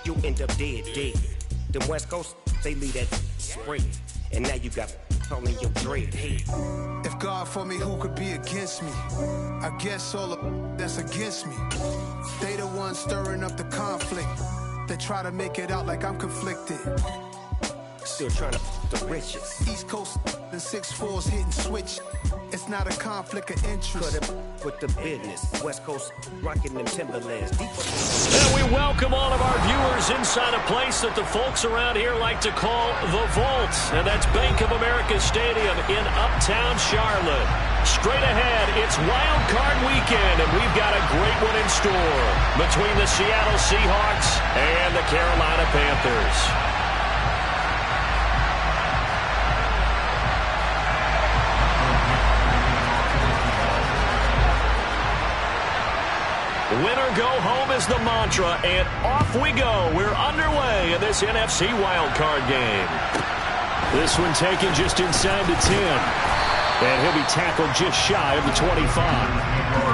you end up dead. The West Coast, they leave that spring. And now you got all in your dread. Hey. If God for me, who could be against me? I guess all of that's against me. They the ones stirring up the conflict. They try to make it out like I'm conflicted. Still trying to the riches. East Coast and 6'4s hitting switch. It's not a conflict of interest. Cut it with the business. West Coast rocking them Timberlands. And we welcome all of our viewers inside a place that the folks around here like to call the Vault. And that's Bank of America Stadium in Uptown Charlotte. Straight ahead, it's Wild Card Weekend, and we've got a great one in store between the Seattle Seahawks and the Carolina Panthers. Winner go home is the mantra, and off we go. We're underway in this NFC wildcard game. This one taken just inside the 10. And he'll be tackled just shy of the 25.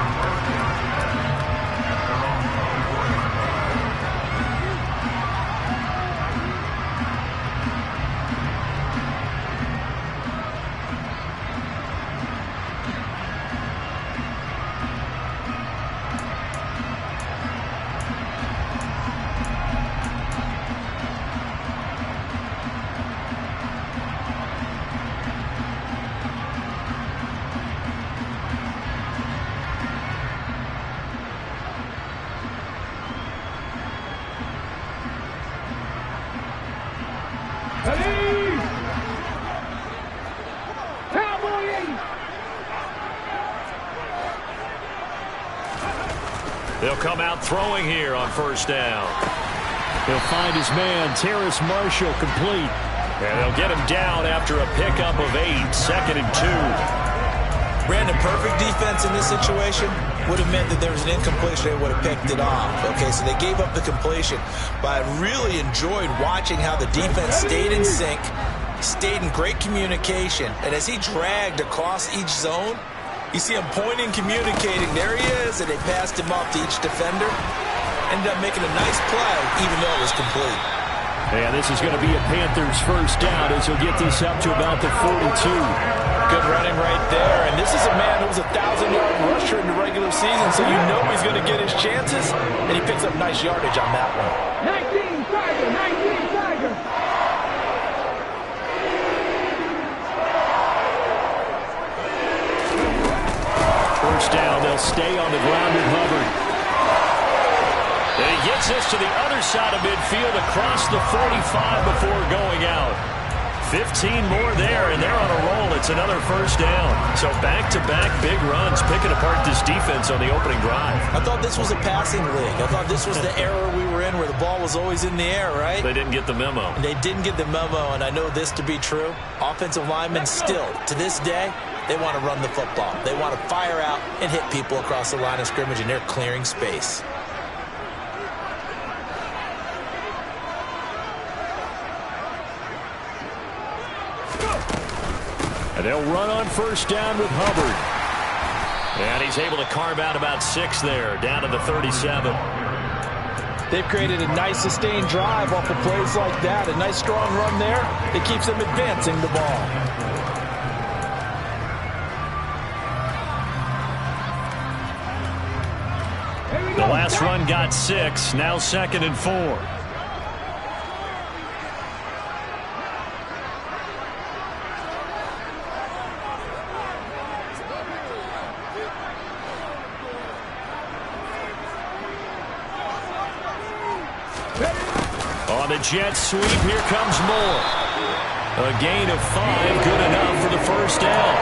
They'll come out throwing here on first down. He'll find his man, Terrace Marshall, complete. And they'll get him down after a pickup of 8, 2nd and 2. Brandon, perfect defense in this situation would have meant that there was an incompletion. They would have picked it off. Okay, so they gave up the completion. But I really enjoyed watching how the defense stayed in sync, stayed in great communication. And as he dragged across each zone, you see him pointing, communicating. There he is, and they passed him off to each defender. Ended up making a nice play, even though it was complete. And this is going to be a Panthers first down as he'll get this up to about the 42. Good running right there. And this is a man who was a 1,000-yard rusher in the regular season, so you know he's going to get his chances. And he picks up nice yardage on that one. 19 Tiger. First down, they'll stay on the ground with Hubbard. And he gets this to the other side of midfield across the 45 before going out. 15 more there, and they're on a roll. It's another first down. So back-to-back big runs, picking apart this defense on the opening drive. I thought this was a passing league. I thought this was the era we were in where the ball was always in the air, right? They didn't get the memo. They didn't get the memo, and I know this to be true. Offensive linemen still, to this day, they want to run the football. They want to fire out and hit people across the line of scrimmage, and they're clearing space. And they'll run on first down with Hubbard. And he's able to carve out about 6 there, down to the 37. They've created a nice sustained drive off of plays like that. A nice strong run there that keeps them advancing the ball. The last run got 6, now 2nd and 4. On the jet sweep, here comes Moore. A gain of 5, good enough for the first down.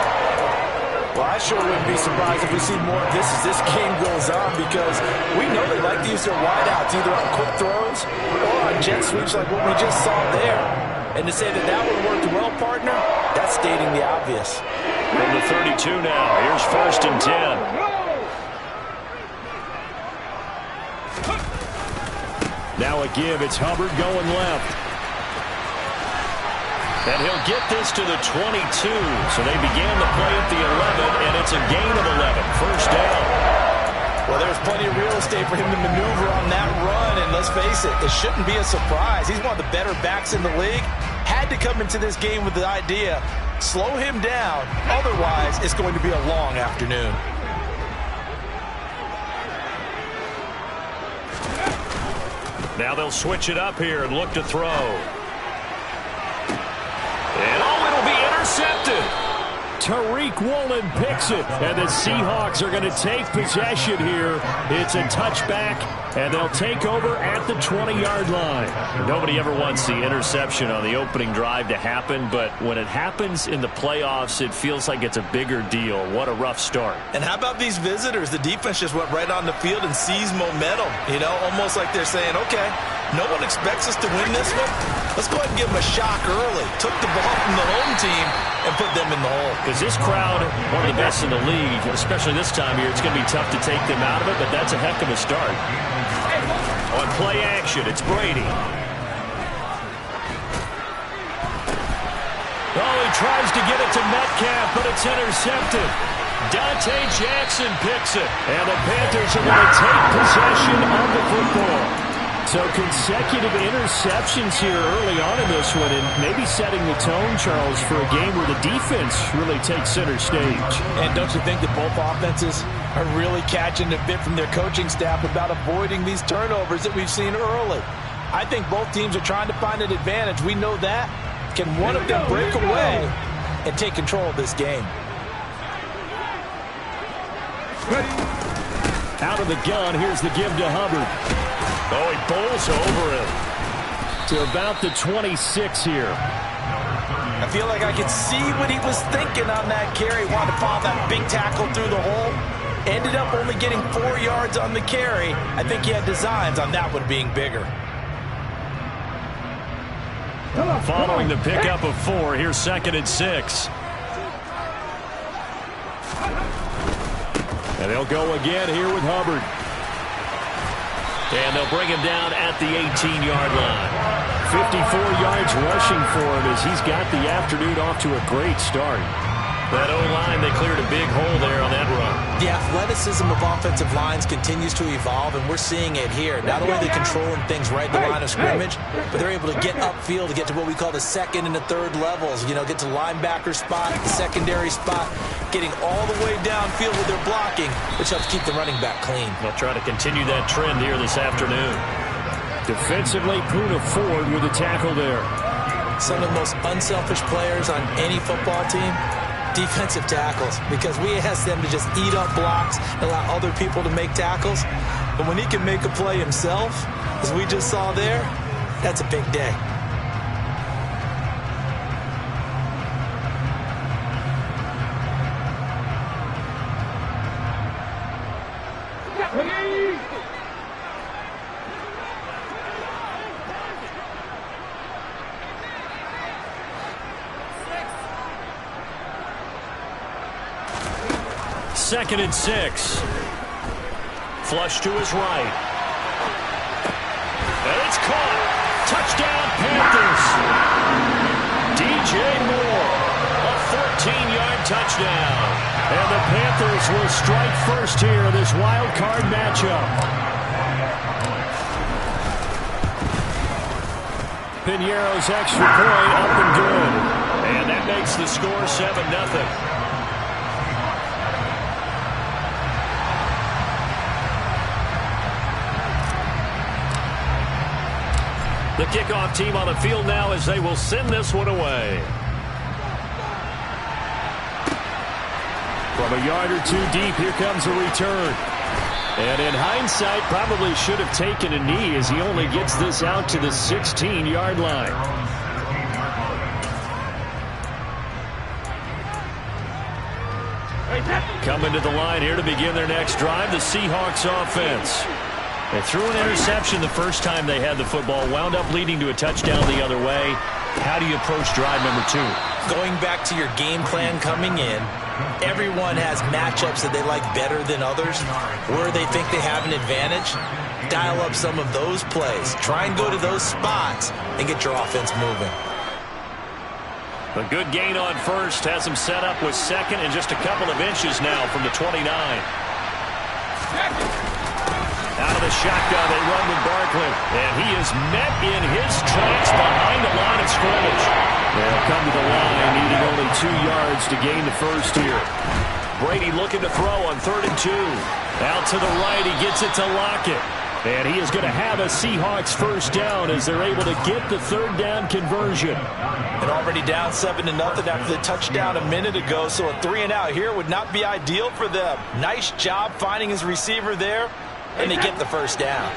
Well, I sure wouldn't be surprised if we see more of this as this game goes on, because we know they like to use their wideouts either on quick throws or on jet sweeps like what we just saw there. And to say that that one worked well, partner, that's stating the obvious. From the 32 now, here's 1st and 10. Now a give, it's Hubbard going left. And he'll get this to the 22. So they began the play at the 11, and it's a gain of 11. First down. Well, there's plenty of real estate for him to maneuver on that run, and let's face it, it shouldn't be a surprise. He's one of the better backs in the league. Had to come into this game with the idea, slow him down, otherwise it's going to be a long afternoon. Now they'll switch it up here and look to throw. And it'll be intercepted. Tariq Woolen picks it, and the Seahawks are going to take possession here. It's a touchback, and they'll take over at the 20-yard line. Nobody ever wants the interception on the opening drive to happen, but when it happens in the playoffs, it feels like it's a bigger deal. What a rough start. And how about these visitors? The defense just went right on the field and seized momentum, almost like they're saying, okay, no one expects us to win this one. Let's go ahead and give them a shock early. Took the ball from the home team and put them in the hole. Because this crowd, one of the best in the league, especially this time of year, it's going to be tough to take them out of it, but that's a heck of a start. On play action, it's Brady. Oh, he tries to get it to Metcalf, but it's intercepted. Dante Jackson picks it, and the Panthers are going to take possession of the football. So consecutive interceptions here early on in this one, and maybe setting the tone, Charles, for a game where the defense really takes center stage. And don't you think that both offenses are really catching a bit from their coaching staff about avoiding these turnovers that we've seen early? I think both teams are trying to find an advantage. We know that. Can one of them break away and take control of this game? Out of the gun, here's the give to Hubbard. Oh, he bowls over him to about the 26 here. I feel like I could see what he was thinking on that carry. Wanted to follow that big tackle through the hole. Ended up only getting 4 yards on the carry. I think he had designs on that one being bigger. Following the pickup of 4, here's 2nd and 6. And they'll go again here with Hubbard. And they'll bring him down at the 18-yard line. 54 yards rushing for him as he's got the afternoon off to a great start. That O-line, they cleared a big hole there on that run. The athleticism of offensive lines continues to evolve, and we're seeing it here. Not only are they controlling things right at the line of scrimmage, but they're able to get upfield to get to what we call the second and the third levels. Get to linebacker spot, the secondary spot, getting all the way downfield with their blocking, which helps keep the running back clean. They'll try to continue that trend here this afternoon. Defensively, Poona Ford with a tackle there. Some of the most unselfish players on any football team, defensive tackles, because we ask them to just eat up blocks and allow other people to make tackles. But when he can make a play himself, as we just saw there, that's a big day. Second and 6. Flush to his right. And it's caught. Touchdown, Panthers. DJ Moore. A 14-yard touchdown. And the Panthers will strike first here in this wild card matchup. Piñeiro's extra point up and good. And that makes the score 7-0. The kickoff team on the field now as they will send this one away. From a yard or two deep, here comes a return. And in hindsight, probably should have taken a knee as he only gets this out to the 16-yard line. Coming to the line here to begin their next drive, the Seahawks offense. They threw an interception the first time they had the football, wound up leading to a touchdown the other way. How do you approach drive number 2? Going back to your game plan coming in, everyone has matchups that they like better than others, where they think they have an advantage. Dial up some of those plays. Try and go to those spots and get your offense moving. A good gain on first has him set up with second and just a couple of inches now from the 29. shotgun, they run with Barkley. And he is met in his tracks behind the line of scrimmage. They'll come to the line, needing only 2 yards to gain the first here. Brady looking to throw on 3rd and 2. Out to the right, he gets it to Lockett. And he is going to have a Seahawks first down as they're able to get the 3rd down conversion. And already down 7-0 after the touchdown a minute ago, so a 3-and-out here would not be ideal for them. Nice job finding his receiver there, and they get the first down.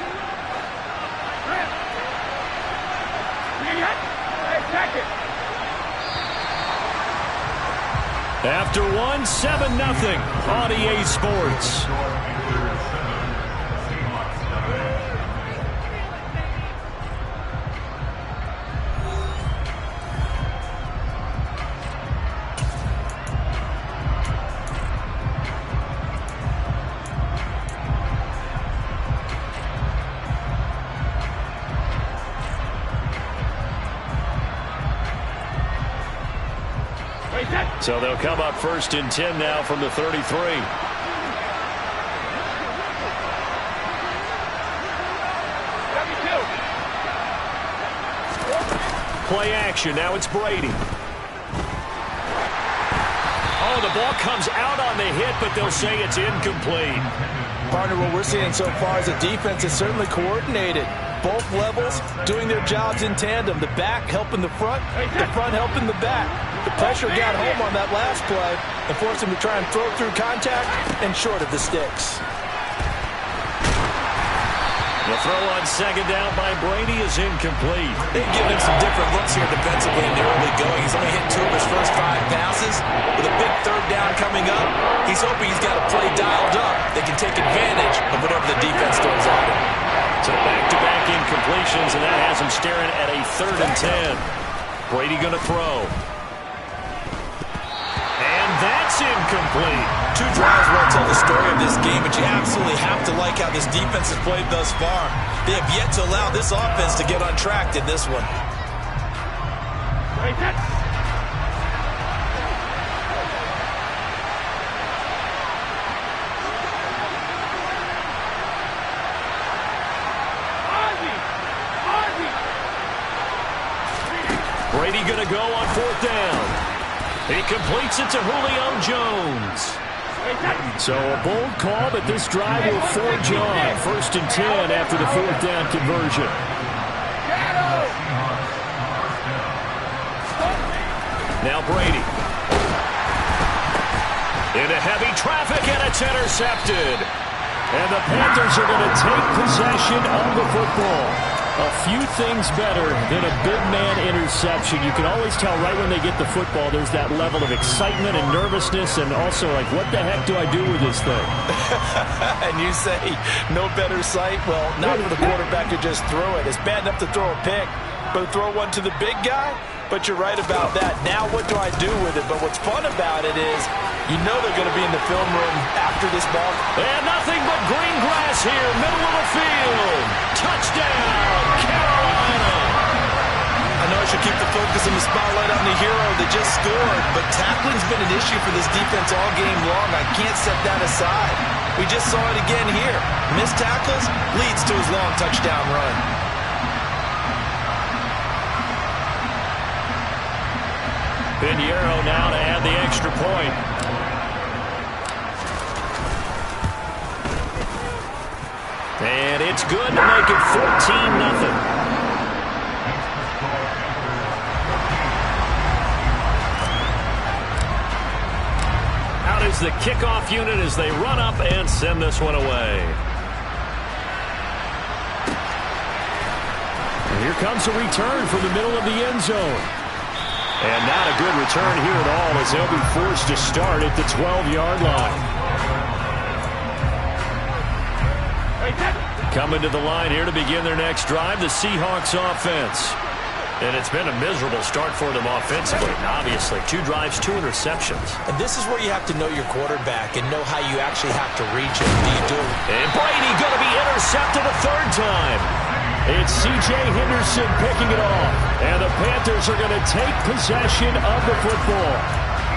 After 1, 7-0 on EA Sports. So they'll come up 1st and 10 now from the 33. Play action. Now it's Brady. Oh, the ball comes out on the hit, but they'll say it's incomplete. Partner, what we're seeing so far is the defense is certainly coordinated. Both levels doing their jobs in tandem. The back helping the front helping the back. The pressure got home on that last play and forced him to try and throw through contact and short of the sticks. The throw on 2nd down by Brady is incomplete. They've given him some different looks here defensively in the early going. He's only hit 2 of his first 5 passes. With a big 3rd down coming up, he's hoping he's got a play dialed up. They can take advantage of whatever the defense throws at him. So back-to-back incompletions, and that has him staring at a 3rd and 10. Brady going to throw. And that's incomplete. 2 drives will tell the story of this game, but you absolutely have to like how this defense has played thus far. They have yet to allow this offense to get on track in this one. Brady going to go on 4th down. He completes it to Julio Jones. So a bold call, but this drive will forge on. 1st and 10 after the 4th down conversion. Now Brady. Into heavy traffic, and it's intercepted. And the Panthers are going to take possession of the football. A few things better than a big man interception. You can always tell right when they get the football, there's that level of excitement and nervousness, and also like, what the heck do I do with this thing? And you say, no better sight? Well, not for the quarterback to just throw it. It's bad enough to throw a pick, but throw one to the big guy? But you're right about that. Now what do I do with it? But what's fun about it is, you know they're going to be in the film room after this ball. And nothing but green grass here, middle of the field. Touchdown, Carolina. I know I should keep the focus and the spotlight on the hero that just scored, but tackling's been an issue for this defense all game long. I can't set that aside. We just saw it again here. Missed tackles leads to his long touchdown run. Pinheiro now to add the extra point. And it's good to make it 14-0. Out is the kickoff unit as they run up and send this one away. And here comes a return from the middle of the end zone. And not a good return here at all as they'll be forced to start at the 12-yard line. Coming to the line here to begin their next drive, the Seahawks offense. And it's been a miserable start for them offensively. Obviously, 2 drives, 2 interceptions. And this is where you have to know your quarterback and know how you actually have to reach him. Do you do? And Brady going to be intercepted a 3rd time. It's C.J. Henderson picking it off. And the Panthers are going to take possession of the football.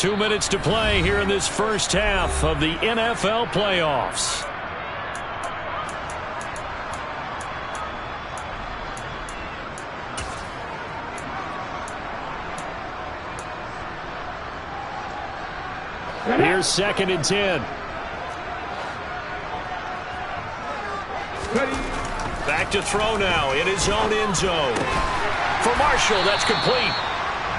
2 minutes to play here in this first half of the NFL playoffs. Here's 2nd and 10. Back to throw now in his own end zone. For Marshall, that's complete.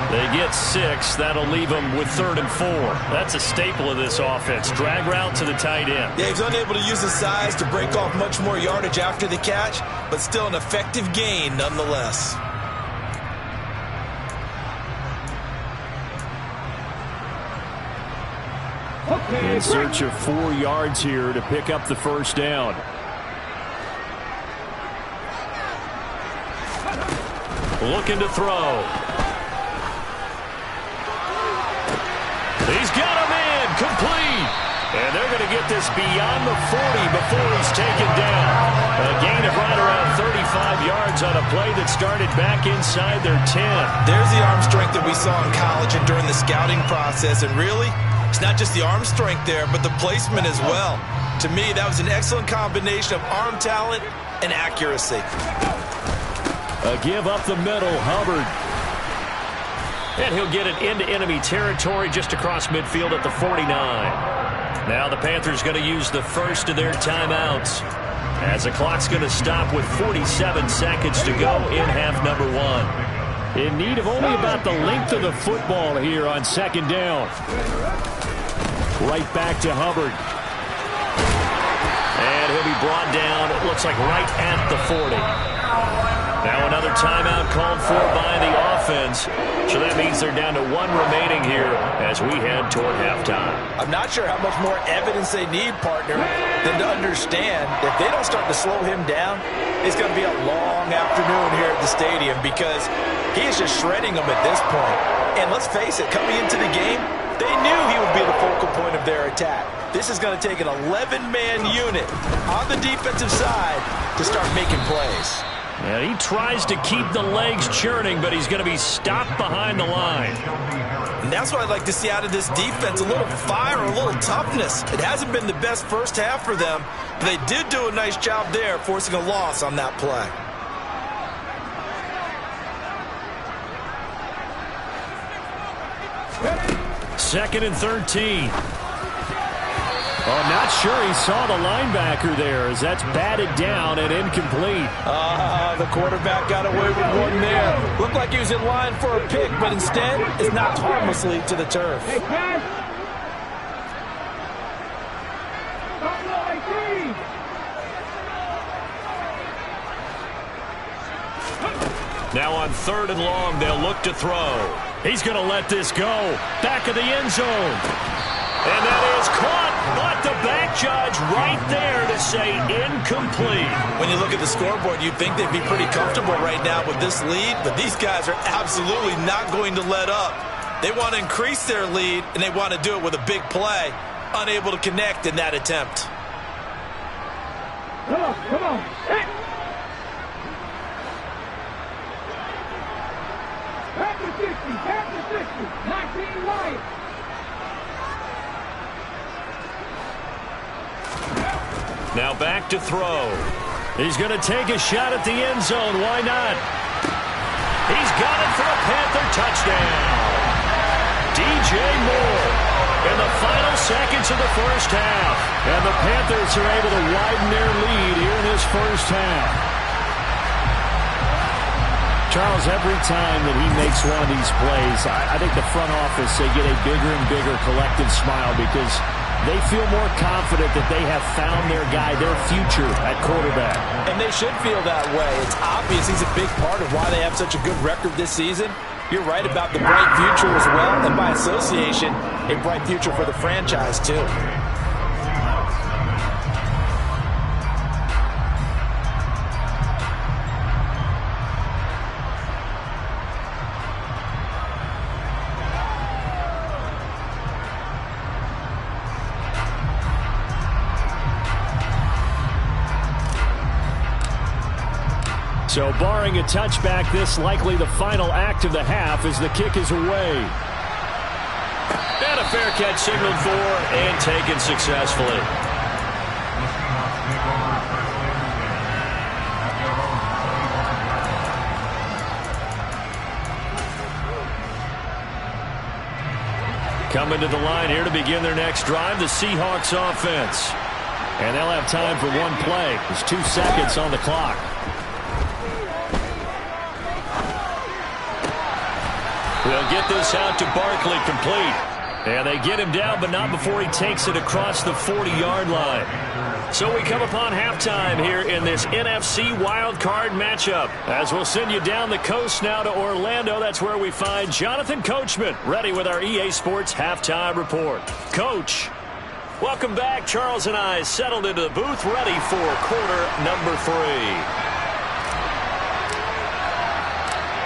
They get 6. That'll leave them with 3rd and 4. That's a staple of this offense. Drag route to the tight end. Yeah, he's unable to use his size to break off much more yardage after the catch, but still an effective gain nonetheless. In search of 4 yards here to pick up the first down. Looking to throw. He's got him in. Complete. And they're going to get this beyond the 40 before he's taken down. A gain of right around 35 yards on a play that started back inside their 10. There's the arm strength that we saw in college and during the scouting process. And really, it's not just the arm strength there, but the placement as well. To me, that was an excellent combination of arm talent and accuracy. A give up the middle, Hubbard. And he'll get it into enemy territory just across midfield at the 49. Now the Panthers going to use the first of their timeouts, as the clock's going to stop with 47 seconds to go in half number 1. In need of only about the length of the football here on 2nd down. Right back to Hubbard. And he'll be brought down, it looks like right at the 40. Now another timeout called for by the offense. So that means they're down to 1 remaining here as we head toward halftime. I'm not sure how much more evidence they need, partner, than to understand if they don't start to slow him down, it's going to be a long afternoon here at the stadium because he is just shredding them at this point. And let's face it, coming into the game, they knew he would be the focal point of their attack. This is going to take an 11-man unit on the defensive side to start making plays. And he tries to keep the legs churning, but he's going to be stopped behind the line. And that's what I'd like to see out of this defense, a little fire, a little toughness. It hasn't been the best first half for them, but they did do a nice job there, forcing a loss on that play. Second and 13. Oh, not sure he saw the linebacker there as that's batted down and incomplete. The quarterback got away with one there. Looked like he was in line for a pick, but instead is knocked harmlessly to the turf. Hey, Ken. Now on 3rd and long, they'll look to throw. He's going to let this go. Back of the end zone. And that is caught, but the back judge right there to say incomplete. When you look at the scoreboard, you'd think they'd be pretty comfortable right now with this lead, but these guys are absolutely not going to let up. They want to increase their lead, and they want to do it with a big play. Unable to connect in that attempt. Come on, come on. Hey. Back to 60, 19 right. Now back to throw. He's going to take a shot at the end zone. Why not? He's got it for a Panther touchdown. DJ Moore in the final seconds of the first half. And the Panthers are able to widen their lead here in this first half. Charles, every time that he makes one of these plays, I think the front office, they get a bigger and bigger collective smile because they feel more confident that they have found their guy, their future at quarterback. And they should feel that way. It's obvious he's a big part of why they have such a good record this season. You're right about the bright future as well, and by association, a bright future for the franchise too. So barring a touchback, this likely the final act of the half as the kick is away. And a fair catch signaled for and taken successfully. Coming to the line here to begin their next drive, the Seahawks offense. And they'll have time for one play. There's 2 seconds on the clock. They'll get this out to Barkley, complete. And they get him down, but not before he takes it across the 40-yard line. So we come upon halftime here in this NFC wildcard matchup. As we'll send you down the coast now to Orlando, that's where we find Jonathan Coachman, ready with our EA Sports halftime report. Coach, welcome back. Charles and I settled into the booth, ready for quarter number 3.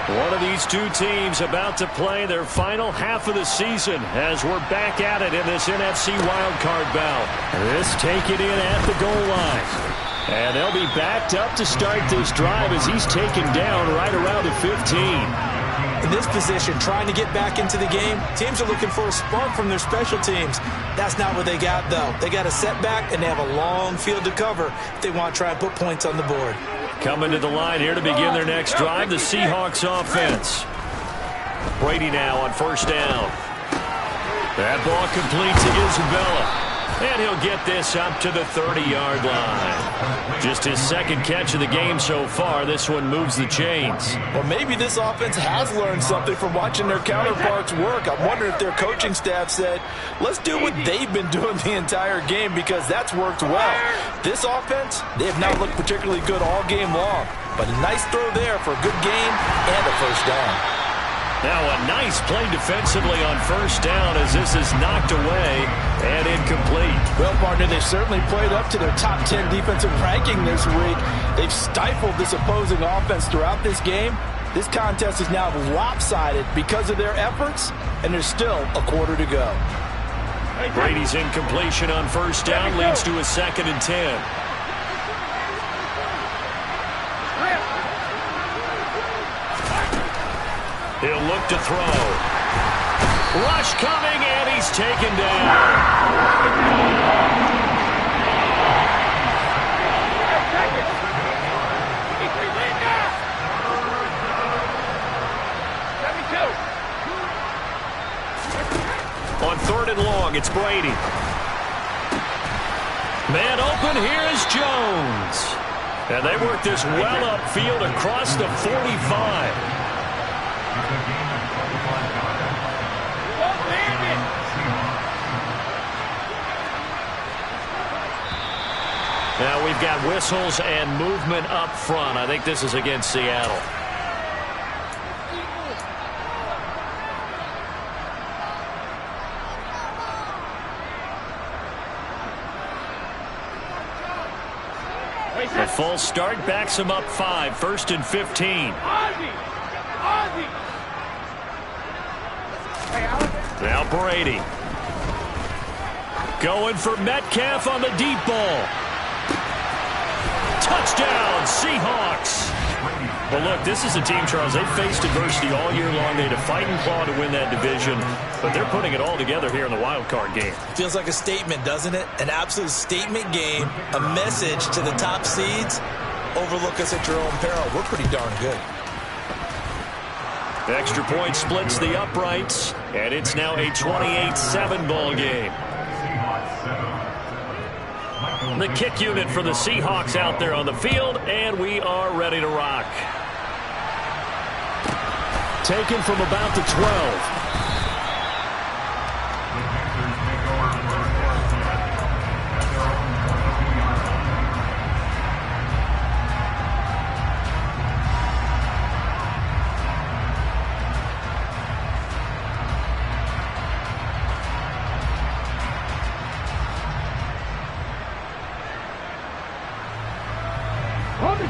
One of these two teams about to play their final half of the season as we're back at it in this NFC wildcard bout. This take it in at the goal line. And they'll be backed up to start this drive as he's taken down right around the 15. In this position, trying to get back into the game, teams are looking for a spark from their special teams. That's not what they got, though. They got a setback, and they have a long field to cover if they want to try and put points on the board. Coming to the line here to begin their next drive, the Seahawks offense. Brady now on first down. That ball complete to Isabella. And he'll get this up to the 30-yard line. Just his second catch of the game so far. This one moves the chains. Well, maybe this offense has learned something from watching their counterparts work. I'm wondering if their coaching staff said, let's do what they've been doing the entire game, because that's worked well. This offense, they have not looked particularly good all game long. But a nice throw there for a good gain and a first down. Now a nice play defensively on first down as this is knocked away and incomplete. Well, partner, they've certainly played up to their top 10 defensive ranking this week. They've stifled this opposing offense throughout this game. This contest is now lopsided because of their efforts, and there's still a quarter to go. Brady's incompletion on first down leads to a 2nd and 10. He'll look to throw. Rush coming, and he's taken down. On 3rd and long, it's Brady. Man open, here is Jones. And they work this well upfield across the 45. Now we've got whistles and movement up front. I think this is against Seattle. A full start backs him up 5. 1st and 15. Now Brady. Going for Metcalf on the deep ball. Touchdown, Seahawks. Well, look, this is a team, Charles, they've faced adversity all year long. They had to fight and claw to win that division, but they're putting it all together here in the wild card game. Feels like a statement, doesn't it? An absolute statement game, a message to the top seeds. Overlook us at your own peril. We're pretty darn good. The extra point splits the uprights, and it's now a 28-7 ball game. The kick unit for the Seahawks out there on the field, and we are ready to rock. Taken from about the 12.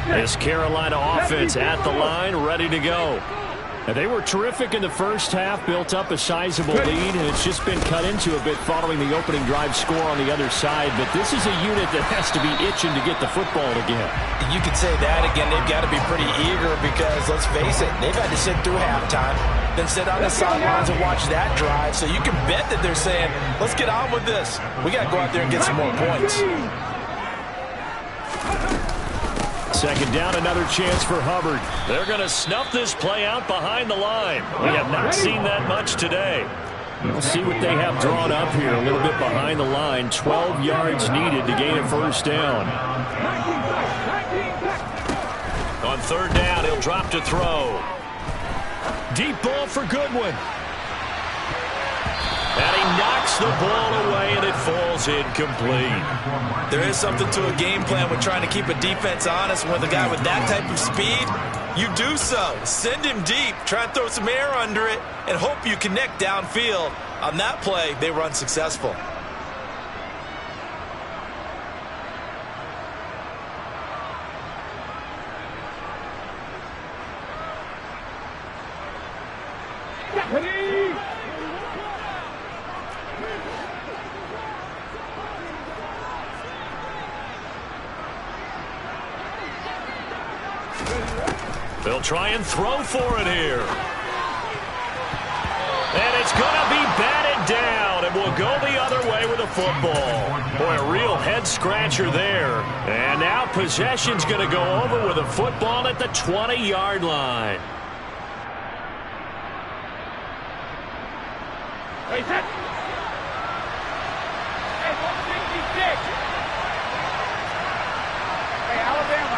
This Carolina offense at the line, ready to go. They were terrific in the first half, built up a sizable lead, and it's just been cut into a bit following the opening drive score on the other side. But this is a unit that has to be itching to get the football again. You could say that again. They've got to be pretty eager because, let's face it, they've had to sit through halftime, then sit on the sidelines and watch that drive. So you can bet that they're saying, let's get on with this. We got to go out there and get some more points. Second down, another chance for Hubbard. They're going to snuff this play out behind the line. We have not seen that much today. We'll see what they have drawn up here. A little bit behind the line. 12 yards needed to gain a first down. On third down, he'll drop to throw. Deep ball for Goodwin. And he knocks the ball away, and it falls incomplete. There is something to a game plan with trying to keep a defense honest. With a guy with that type of speed, you do so. Send him deep, try and throw some air under it, and hope you connect downfield. On that play, they were unsuccessful. They'll try and throw for it here. And it's going to be batted down, and will go the other way with the football. Boy, a real head-scratcher there. And now possession's going to go over with a football at the 20-yard line. Hey, set. Hey, 166. Hey, Alabama.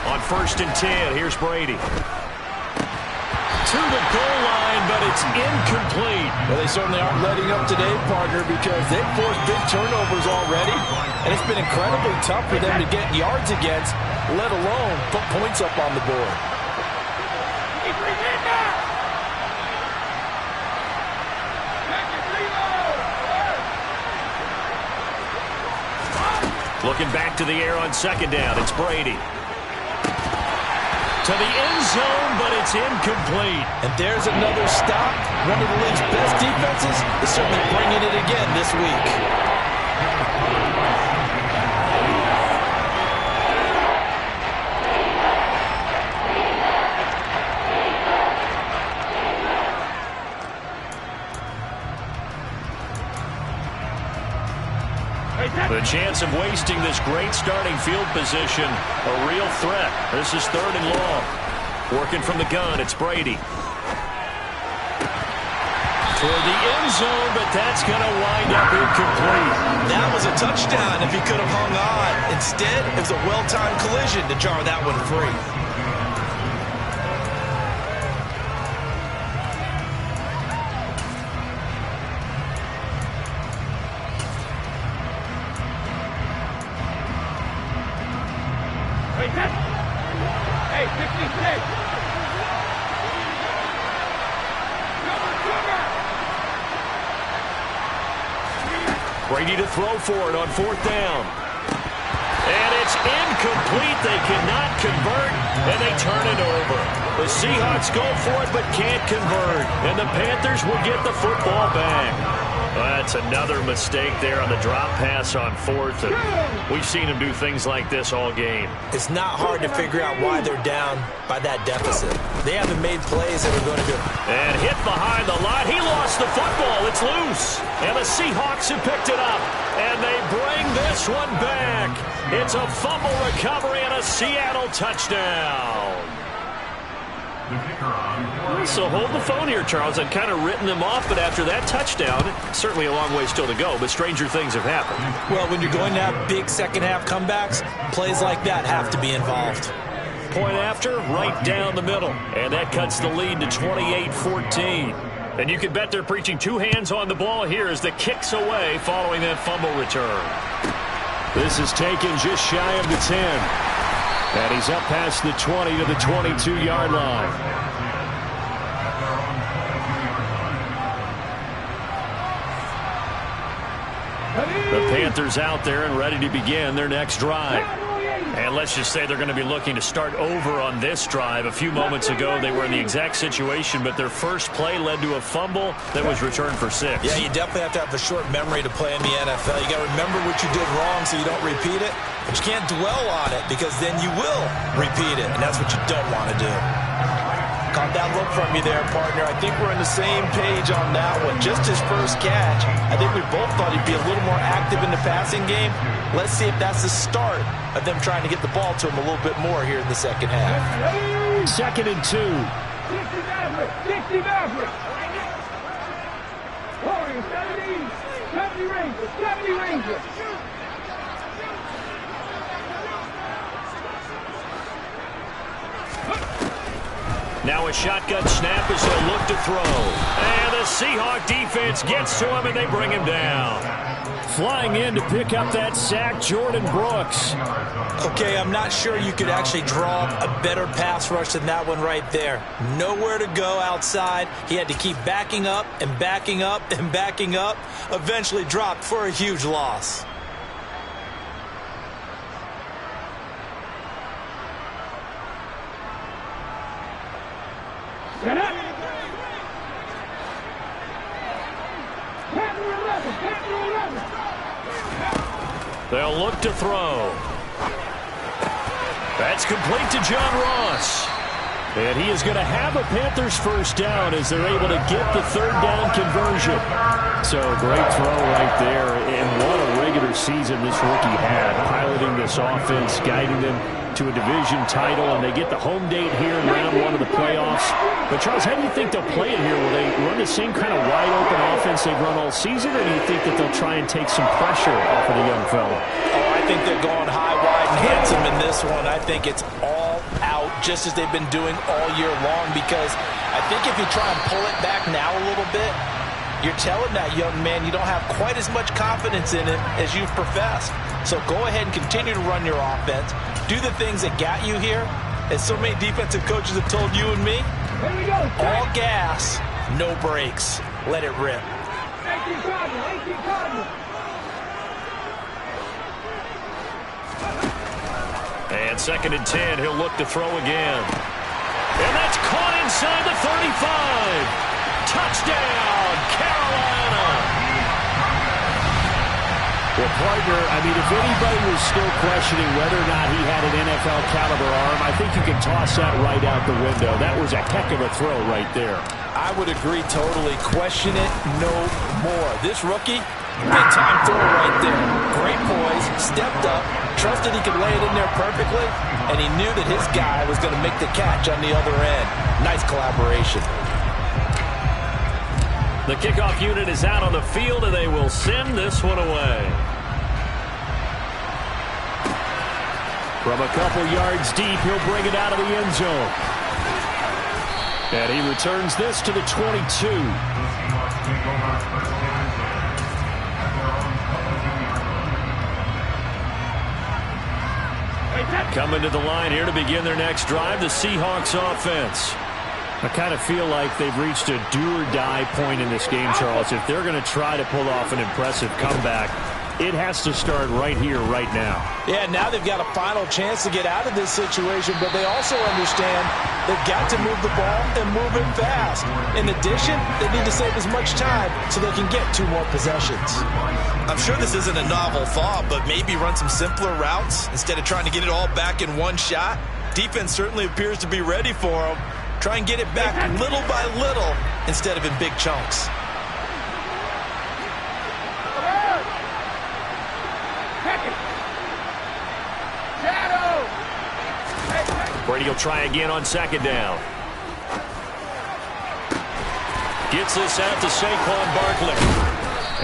On 1st and 10, here's Brady. To the goal line, but it's incomplete. Well, they certainly aren't letting up today, partner, because they've forced big turnovers already, and it's been incredibly tough for them to get yards against, let alone put points up on the board. Looking back to the air on second down, it's Brady. To the end zone, but it's incomplete. And there's another stop. One of the league's best defenses is certainly bringing it again this week. The chance of wasting this great starting field position, a real threat. This is 3rd and long. Working from the gun, it's Brady. Toward the end zone, but that's going to wind up incomplete. That was a touchdown if he could have hung on. Instead, it was a well-timed collision to jar that one free. Hey, 66. Brady to throw for it on 4th down. And it's incomplete. They cannot convert, and they turn it over. The Seahawks go for it but can't convert, and the Panthers will get the football back. That's another mistake there on the drop pass on 4th. And we've seen them do things like this all game. It's not hard to figure out why they're down by that deficit. They haven't made plays that are going to go. And hit behind the line. He lost the football. It's loose. And the Seahawks have picked it up. And they bring this one back. It's a fumble recovery and a Seattle touchdown. So hold the phone here, Charles. I've kind of written them off, but after that touchdown, certainly a long way still to go, but stranger things have happened. Well, when you're going to have big second-half comebacks, plays like that have to be involved. Point after, right down the middle. And that cuts the lead to 28-14. And you can bet they're preaching two hands on the ball here as the kick's away following that fumble return. This is taken just shy of the 10. And he's up past the 20 to the 22-yard line. The Panthers out there and ready to begin their next drive. And let's just say they're going to be looking to start over on this drive. A few moments ago, they were in the exact situation, but their first play led to a fumble that was returned for 6. Yeah, you definitely have to have a short memory to play in the NFL. You got to remember what you did wrong so you don't repeat it, but you can't dwell on it because then you will repeat it, and that's what you don't want to do. Caught that look from you there, partner. I think we're on the same page on that one. Just his first catch. I think we both thought he'd be a little more active in the passing game. Let's see if that's the start of them trying to get the ball to him a little bit more here in the second half. 2nd and 2. 60 Maverick. 60 Maverick. Warriors, 70 Rangers. 70 Rangers. Now a shotgun snap as they'll look to throw. And the Seahawk defense gets to him, and they bring him down. Flying in to pick up that sack, Jordan Brooks. Okay, I'm not sure you could actually draw a better pass rush than that one right there. Nowhere to go outside. He had to keep backing up and backing up and backing up. Eventually dropped for a huge loss. Get up. Pattern 11. Pattern 11. They'll look to throw. That's complete to John Ross. And he is going to have a Panthers first down as they're able to get the 3rd down conversion. So great throw right there. And what a regular season this rookie had, piloting this offense, guiding them to a division title, and they get the home date here in round 1 of the playoffs. But, Charles, how do you think they'll play it here? Will they run the same kind of wide-open offense they've run all season, or do you think that they'll try and take some pressure off of the young fella? Oh, I think they're going high, wide, and handsome in this one. I think it's all out, just as they've been doing all year long, because I think if you try and pull it back now a little bit, you're telling that young man you don't have quite as much confidence in him as you've professed. So go ahead and continue to run your offense. Do the things that got you here. As so many defensive coaches have told you and me, Here we go. all gas, no brakes. Let it rip. 18 Cardinal. 18 Cardinal. And 2nd and 10, he'll look to throw again. And that's caught inside the 35. Touchdown, Carolina. Well, partner, I mean, if anybody was still questioning whether or not he had an NFL caliber arm, I think you can toss that right out the window. That was a heck of a throw right there. I would agree totally. Question it no more. This rookie, big time throw right there. Great poise, stepped up, trusted he could lay it in there perfectly, and he knew that his guy was going to make the catch on the other end. Nice collaboration. The kickoff unit is out on the field, and they will send this one away. From a couple yards deep, he'll bring it out of the end zone. And he returns this to the 22. Coming to the line here to begin their next drive, the Seahawks offense. I kind of feel like they've reached a do-or-die point in this game, Charles. If they're going to try to pull off an impressive comeback, it has to start right here, right now. Yeah, now they've got a final chance to get out of this situation, but they also understand they've got to move the ball and move it fast. In addition, they need to save as much time so they can get 2 more possessions. I'm sure this isn't a novel thought, but maybe run some simpler routes instead of trying to get it all back in one shot. Defense certainly appears to be ready for them. Try and get it back little by little instead of in big chunks. Brady will try again on 2nd down. Gets this out to Saquon Barkley.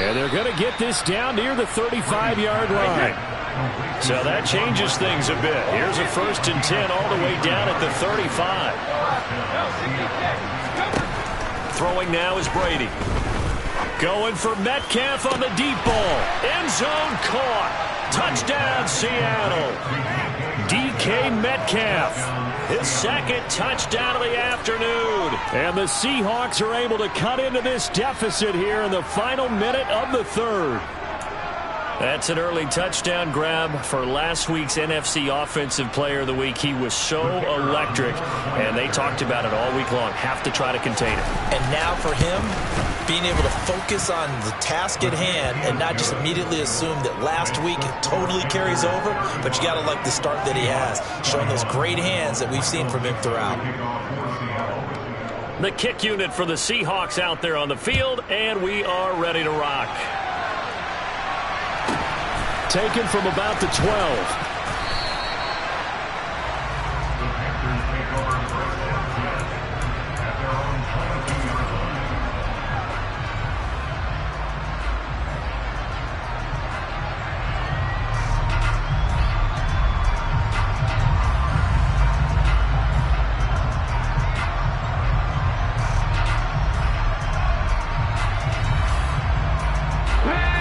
And they're going to get this down near the 35-yard line. So that changes things a bit. Here's a 1st and 10 all the way down at the 35. Throwing now is Brady. Going for Metcalf on the deep ball. End zone caught. Touchdown, Seattle. DK Metcalf, his 2nd touchdown of the afternoon. And the Seahawks are able to cut into this deficit here in the final minute of the 3rd. That's an early touchdown grab for last week's NFC Offensive Player of the Week. He was so electric, and they talked about it all week long. Have to try to contain it. And now for him, being able to focus on the task at hand and not just immediately assume that last week totally carries over, but you got to like the start that he has, showing those great hands that we've seen from him throughout. The kick unit for the Seahawks out there on the field, and we are ready to rock. Taken from about the 12.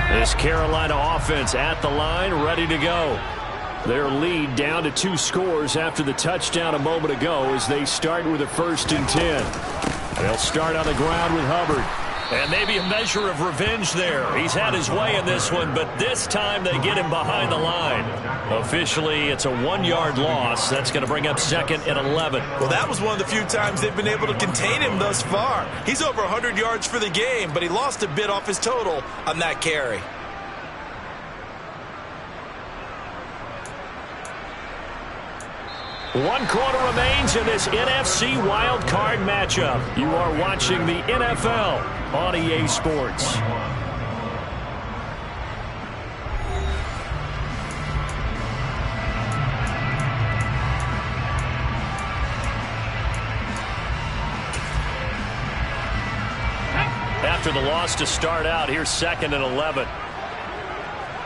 This Carolina offense at the line, ready to go. Their lead down to 2 scores after the touchdown a moment ago as they start with a 1st and 10. They'll start on the ground with Hubbard. And maybe a measure of revenge there. He's had his way in this one, but this time they get him behind the line. Officially, it's a 1-yard loss. That's going to bring up 2nd and 11. Well, that was one of the few times they've been able to contain him thus far. He's over 100 yards for the game, but he lost a bit off his total on that carry. One quarter remains in this NFC Wild Card matchup. You are watching the NFL on EA Sports. After the loss to start out, here's 2nd and 11.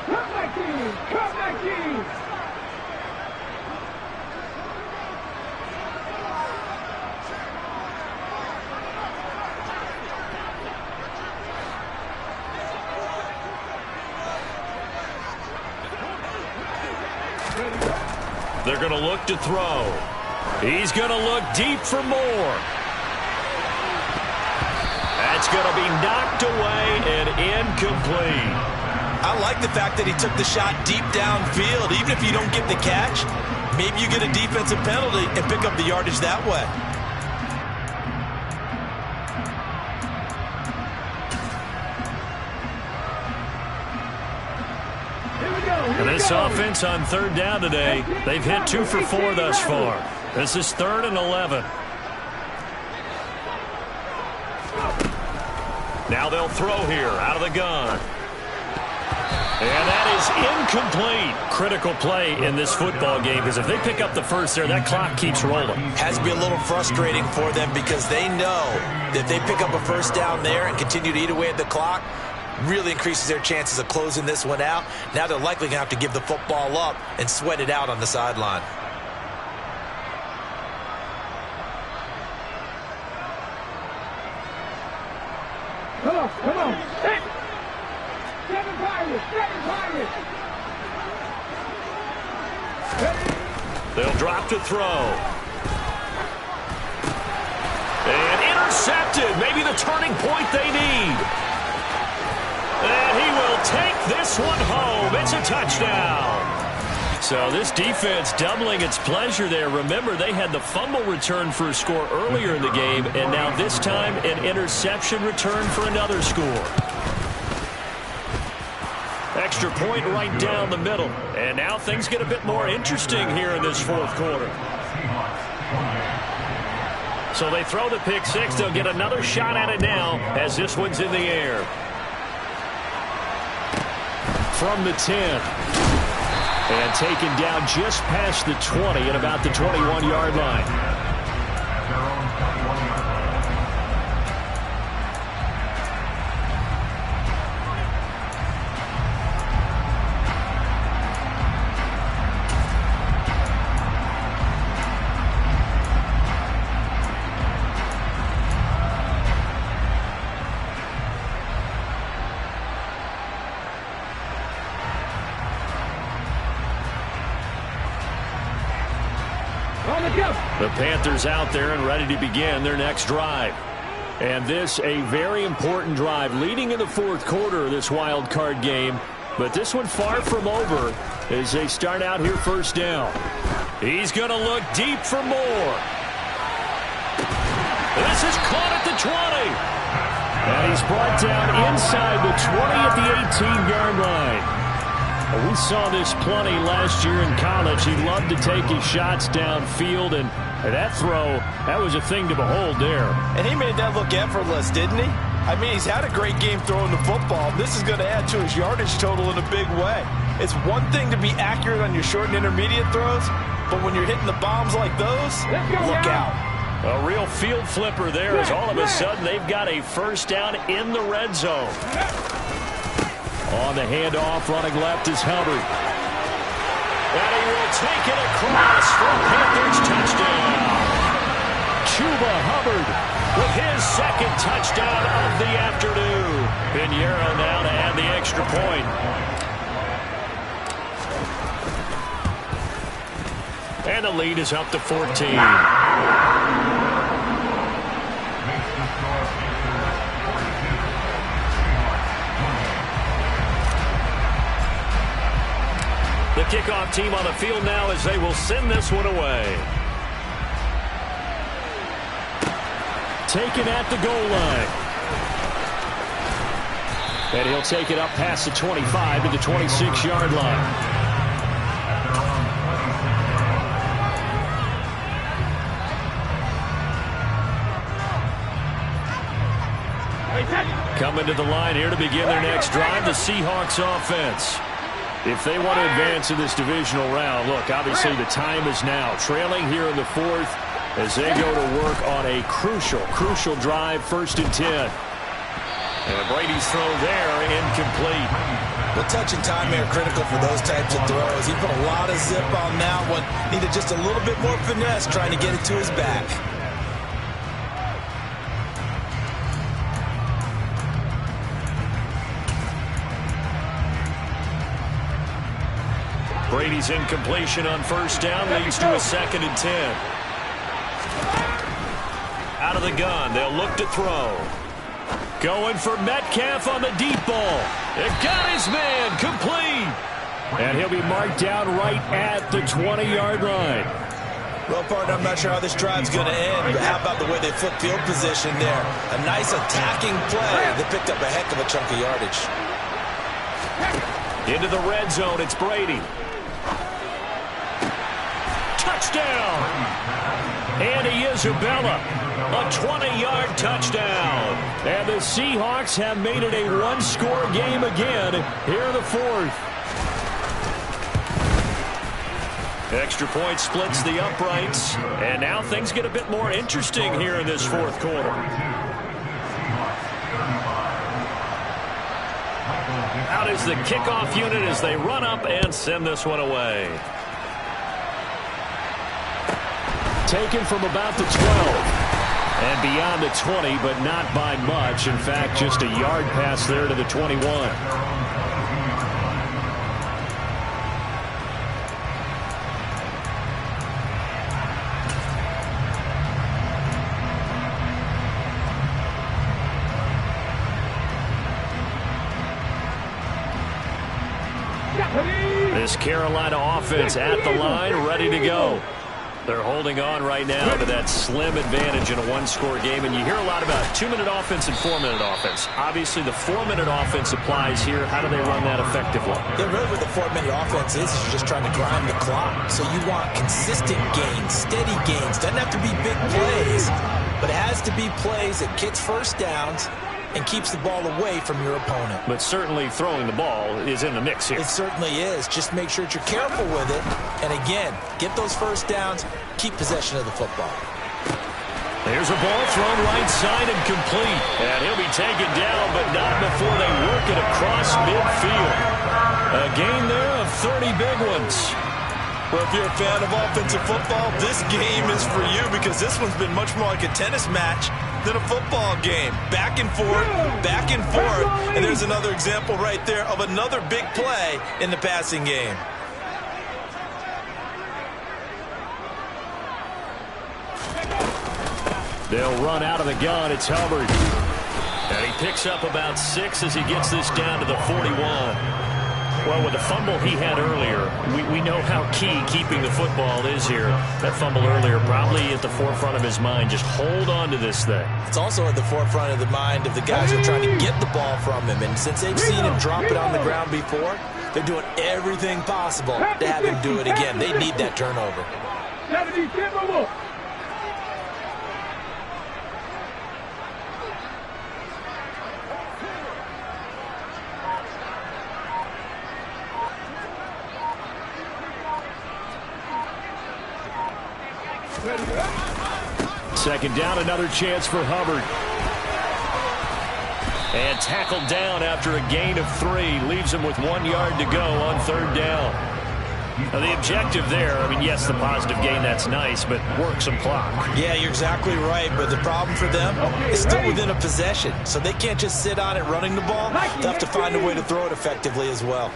Come back, team! Come back, team! They're going to look to throw. He's going to look deep for more. That's going to be knocked away and incomplete. I like the fact that he took the shot deep downfield. Even if you don't get the catch, maybe you get a defensive penalty and pick up the yardage that way. And this offense on 3rd down today, they've hit 2 for 4 thus far. This is 3rd and 11. Now they'll throw here out of the gun. And that is incomplete. Critical play in this football game, because if they pick up the first there, that clock keeps rolling. Has to be a little frustrating for them because they know that if they pick up a first down there and continue to eat away at the clock, really increases their chances of closing this one out. Now they're likely going to have to give the football up and sweat it out on the sideline. Come on, come on. Hey. 7 Pirates, 7 Pirates. They'll drop to throw. And intercepted. Maybe the turning point they need. And he will take this one home. It's a touchdown. So this defense doubling its pleasure there. Remember, they had the fumble return for a score earlier in the game, and now this time an interception return for another score. Extra point right down the middle. And now things get a bit more interesting here in this 4th quarter. So they throw the pick 6. They'll get another shot at it now as this one's in the air. From the 10. And taken down just past the 20 at about the 21-yard line. The Panthers out there and ready to begin their next drive. And this, a very important drive leading in the 4th quarter of this wild card game. But this one far from over as they start out here first down. He's going to look deep for more. This is caught at the 20. And he's brought down inside the 20 at the 18-yard line. We saw this plenty last year in college. He loved to take his shots downfield, and that throw, that was a thing to behold there. And he made that look effortless, didn't he? I mean, he's had a great game throwing the football. This is going to add to his yardage total in a big way. It's one thing to be accurate on your short and intermediate throws, but when you're hitting the bombs like those, look out. A real field flipper there as all of a sudden they've got a first down in the red zone. On the handoff, running left is Hubbard. And he will take it across for Panthers touchdown. Chuba Hubbard with his second touchdown of the afternoon. Pinheiro now to add the extra point. And the lead is up to 14. The kickoff team on the field now as they will send this one away. Taken at the goal line. And he'll take it up past the 25 to the 26-yard line. Coming to the line here to begin their next drive, the Seahawks offense. If they want to advance in this divisional round, look, obviously the time is now. Trailing here in the fourth as they go to work on a crucial drive, 1st and 10. And Brady's throw there, incomplete. The touch and time are critical for those types of throws. He put a lot of zip on that one. Needed just a little bit more finesse trying to get it to his back. Brady's incompletion on 1st down leads to a 2nd and 10. Out of the gun, they'll look to throw. Going for Metcalf on the deep ball. It got his man, complete. And he'll be marked down right at the 20-yard line. Well, partner, I'm not sure how this drive's going to end, but how about the way they flip field position there? A nice attacking play. They picked up a heck of a chunk of yardage. Into the red zone, it's Brady. Touchdown! Andy Isabella, a 20-yard touchdown. And the Seahawks have made it a one-score game again here in the fourth. Extra point splits the uprights. And now things get a bit more interesting here in this fourth quarter. Out is the kickoff unit as they run up and send this one away. Taken from about the 12 and beyond the 20, but not by much. In fact, just a yard pass there to the 21. This Carolina offense at the line, ready to go. They're holding on right now to that slim advantage in a one-score game. And you hear a lot about 2-minute offense and 4-minute offense. Obviously, the 4-minute offense applies here. How do they run that effectively? Yeah, really what the 4-minute offense is you're just trying to grind the clock. So you want consistent gains, steady gains. Doesn't have to be big plays, but it has to be plays that gets first downs and keeps the ball away from your opponent. But certainly throwing the ball is in the mix here. It certainly is. Just make sure that you're careful with it. And again, get those first downs, keep possession of the football. There's a ball thrown right side and complete. And he'll be taken down, but not before they work it across midfield. A gain there of 30 big ones. Well, if you're a fan of offensive football, this game is for you because this one's been much more like a tennis match than a football game. Back and forth, back and forth. And there's another example right there of another big play in the passing game. They'll run out of the gun. It's Hubbard. And he picks up about 6 as he gets this down to the 41. Well, with the fumble he had earlier, we know how key keeping the football is here. That fumble earlier probably at the forefront of his mind. Just hold on to this thing. It's also at the forefront of the mind of the guys who are trying to get the ball from him. And since they've seen him drop it on the ground before, they're doing everything possible to have him do it again. They need that turnover. 70, Second down, another chance for Hubbard. And tackled down after a gain of 3. Leaves him with 1 yard to go on third down. Now the objective there, I mean, yes, the positive gain, that's nice, but work some clock. Yeah, you're exactly right, but the problem for them is still within a possession, so they can't just sit on it running the ball. They'll have to find a way to throw it effectively as well.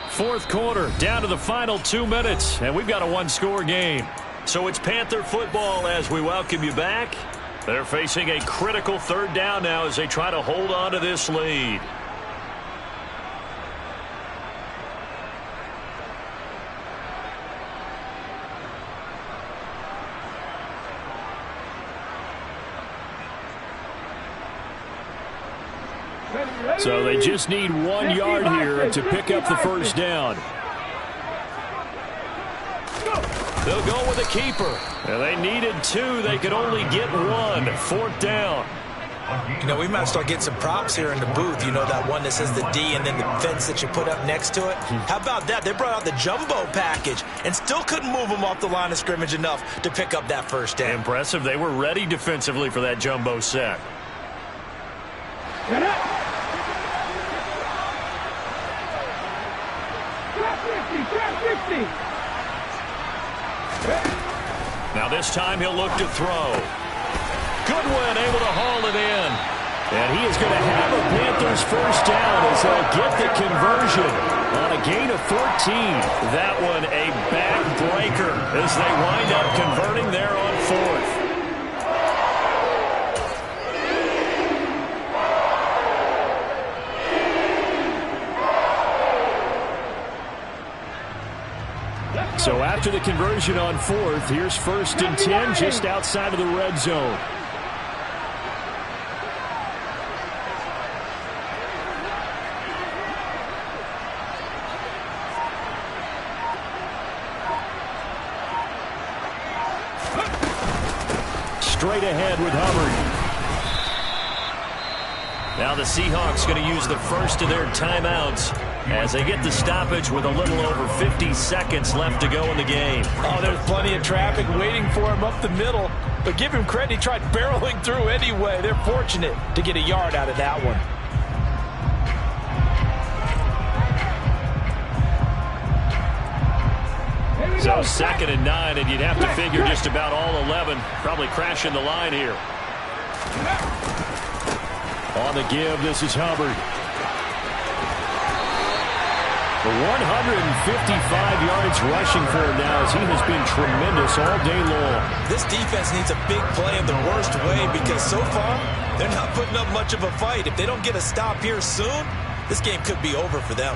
Fourth quarter, down to the final 2 minutes, and we've got a one-score game. So it's Panther football as we welcome you back. They're facing a critical third down now as they try to hold on to this lead. So they just need 1 yard here to pick up the first down. They'll go with a keeper. And they needed 2. They could only get 1. Fourth down. You know, we might start getting some props here in the booth. You know, that one that says the D and then the fence that you put up next to it? How about that? They brought out the jumbo package and still couldn't move them off the line of scrimmage enough to pick up that first down. Impressive. They were ready defensively for that jumbo set. Now this time he'll look to throw. Goodwin able to haul it in. And he is going to have a Panthers first down as they'll get the conversion on a gain of 14. That one a backbreaker as they wind up converting there on fourth. So after the conversion on fourth, here's 1st and 10 just outside of the red zone. Straight ahead with Hubbard. Now the Seahawks going to use the first of their timeouts as they get the stoppage with a little over 50 seconds left to go in the game. Oh, there's plenty of traffic waiting for him up the middle. But give him credit, he tried barreling through anyway. They're fortunate to get a yard out of that one. So 2nd and 9, and you'd have to figure just about all 11 probably crashing the line here. On the give, this is Hubbard. 155 yards rushing for him now as he has been tremendous all day long. This defense needs a big play in the worst way because so far they're not putting up much of a fight. If they don't get a stop here soon, this game could be over for them.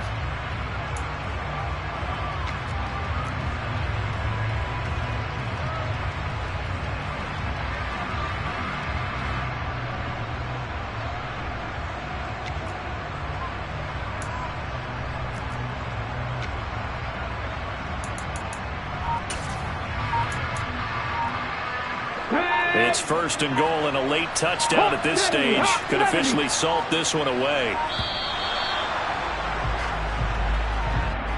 It's 1st and goal, and a late touchdown at this stage could officially salt this one away.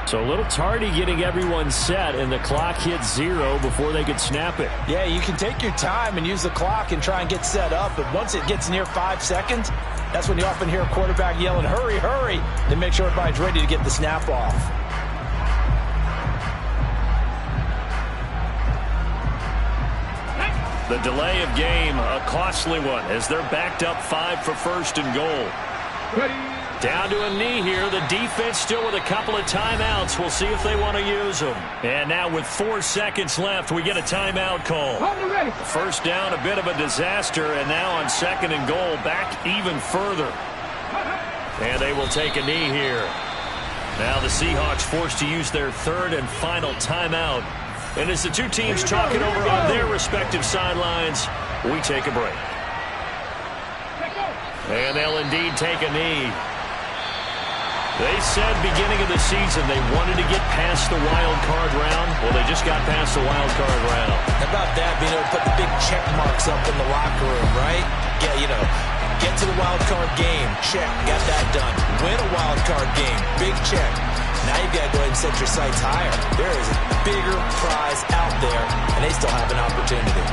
So a little tardy getting everyone set, and the clock hits 0 before they could snap it. Yeah, you can take your time and use the clock and try and get set up, but once it gets near 5 seconds, that's when you often hear a quarterback yelling, hurry, hurry, to make sure everybody's ready to get the snap off. The delay of game, a costly one, as they're backed up 5 for 1st and goal. Down to a knee here. The defense still with a couple of timeouts. We'll see if they want to use them. And now with 4 seconds left, we get a timeout call. First down, a bit of a disaster, and now on 2nd and goal, back even further. And they will take a knee here. Now the Seahawks forced to use their 3rd and final timeout. And as the two teams talk it over on their respective sidelines, we take a break. And they'll indeed take a knee. They said beginning of the season they wanted to get past the wild card round. Well, they just got past the wild card round. How about that, being able to put the big check marks up in the locker room, right? Yeah, you know, get to the wild card game. Check, got that done. Win a wild card game. Big check. Now you've got to go ahead and set your sights higher. There is a bigger prize out there, and they still have an opportunity.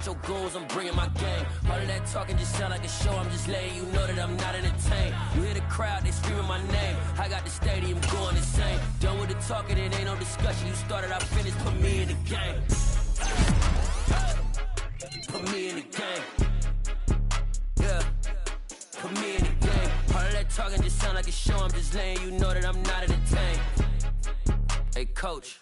with your goons, I'm bringing my game. All of that talking just sound like a show, I'm just letting you know that I'm not entertained. You hear the crowd, they screaming my name. I got the stadium going insane. Done with the talking, it ain't no discussion. You started, I finished, put me in the game. Put me in the game. Yeah. Put me in the game. All of that talking just sound like a show, I'm just letting you know that I'm not entertained. Hey, coach.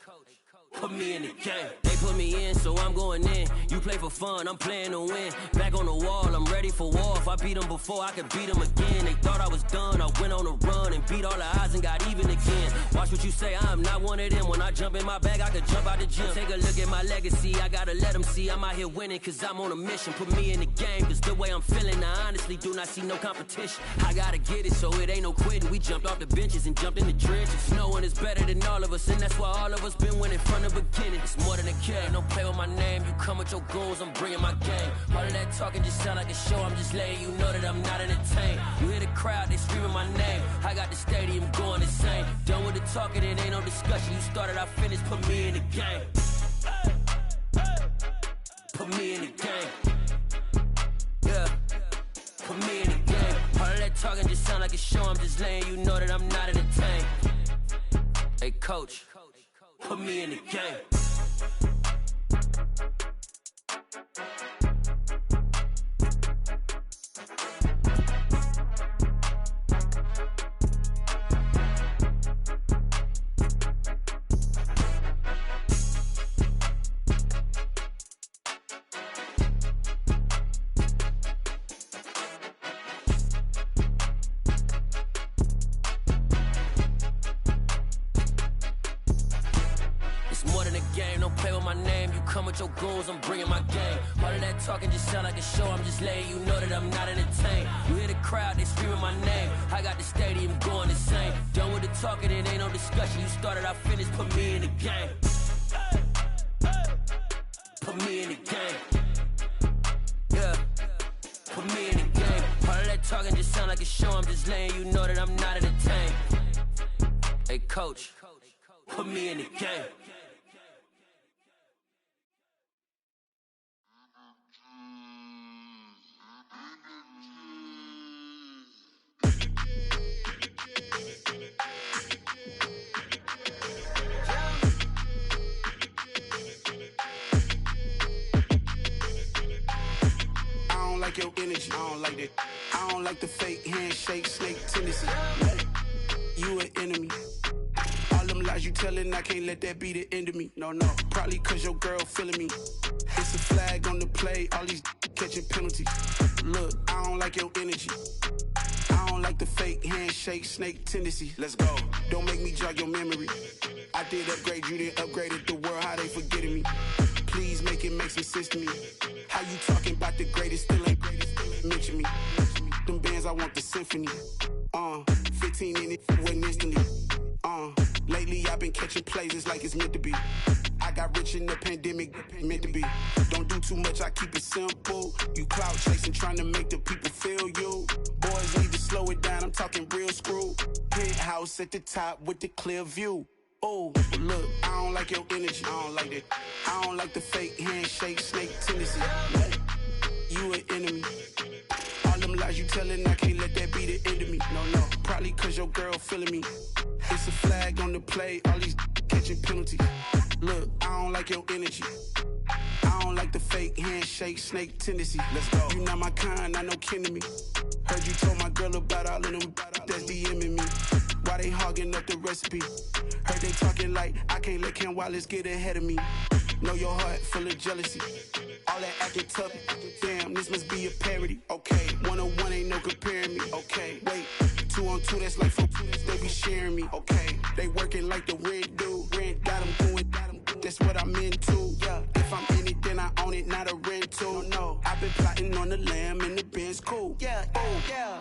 Put me in the game. They put me in, so I'm going in. You play for fun, I'm playing to win. Back on the wall, I'm ready for war. If I beat them before, I could beat them again. They thought I was done, I went on a run and beat all the odds and got even again. Watch what you say, I'm not one of them. When I jump in my bag, I could jump out the gym. Take a look at my legacy, I gotta let them see I'm out here winning, cause I'm on a mission. Put me in the game, cause the way I'm feeling, I honestly do not see no competition. I gotta get it, so it ain't no quitting. We jumped off the benches and jumped in the trenches. No one is better than all of us, and that's why all of us been winning from the beginning. It's more than a game, don't play with my name. You come with your goons, I'm bringing my game. All of that talking just sound like a show, I'm just letting you know that I'm not entertained. You hear the crowd, they screaming my name. I got the stadium going insane. Done with the talking, it ain't no discussion. You started, I finished, put me in the game. Put me in the game. Yeah. Put me in the game. All of that talking just sound like a show, I'm just letting you know that I'm not entertained. Hey, coach. Put me in the game. Your goals, I'm bringing my game. All of that talking just sound like a show, I'm just letting you know that I'm not entertained. You hear the crowd, they screaming my name. I got the stadium going insane. Done with the talking, it ain't no discussion. You started, I finished, put me in the game. Put me in the game. Yeah. Put me in the game. All of that talking just sound like a show, I'm just letting you know that I'm not entertained. Hey, coach, put me in the game. Your energy, I don't like that. I don't like the fake handshake, snake tendency. You an enemy. All them lies you telling, I can't let that be the end of me. No, probably cause your girl feeling me. It's a flag on the play, all these catching penalties. Look, I don't like your energy. I don't like the fake handshake, snake tendency. Let's go. Don't make me jog your memory. I did upgrade, you didn't upgrade it. The world, how they forgetting me. Please make it make some sense to me. How you talking about the greatest, still ain't greatest, mention me. Them bands, I want the symphony. 15 in it, wasn't instantly. Lately I've been catching plays, it's like it's meant to be. I got rich in the pandemic, meant to be. Don't do too much, I keep it simple. You clout chasing, trying to make the people feel you. Boys need to slow it down, I'm talking real screw. Penthouse at the top with the clear view. Oh, look, I don't like your energy, I don't like that. I don't like the fake handshake, snake tendency. You an enemy. All them lies you telling, I can't let that be the end of me. No, probably cause your girl feeling me. It's a flag on the play, all these catching penalties. Look, I don't like your energy. I don't like the fake handshake, snake tendency. Let's go. You not my kind, I know kin to me. Heard you told my girl about all of them that's DMing me. Why they hogging up the recipe? Heard they talking like I can't let Ken Wallace get ahead of me. Know your heart full of jealousy. All that acting tough. Damn, this must be a parody. Okay, 1-on-1 ain't no comparing me. Okay, wait, 2-on-2 that's like 4-2. They be sharing me. Okay, they working like the rent do. Rent got them going. That's what I'm into. Yeah, if I'm in it, then I own it, not a rental. No, I've been plotting on the lamb and the Benz cool. Yeah, yeah.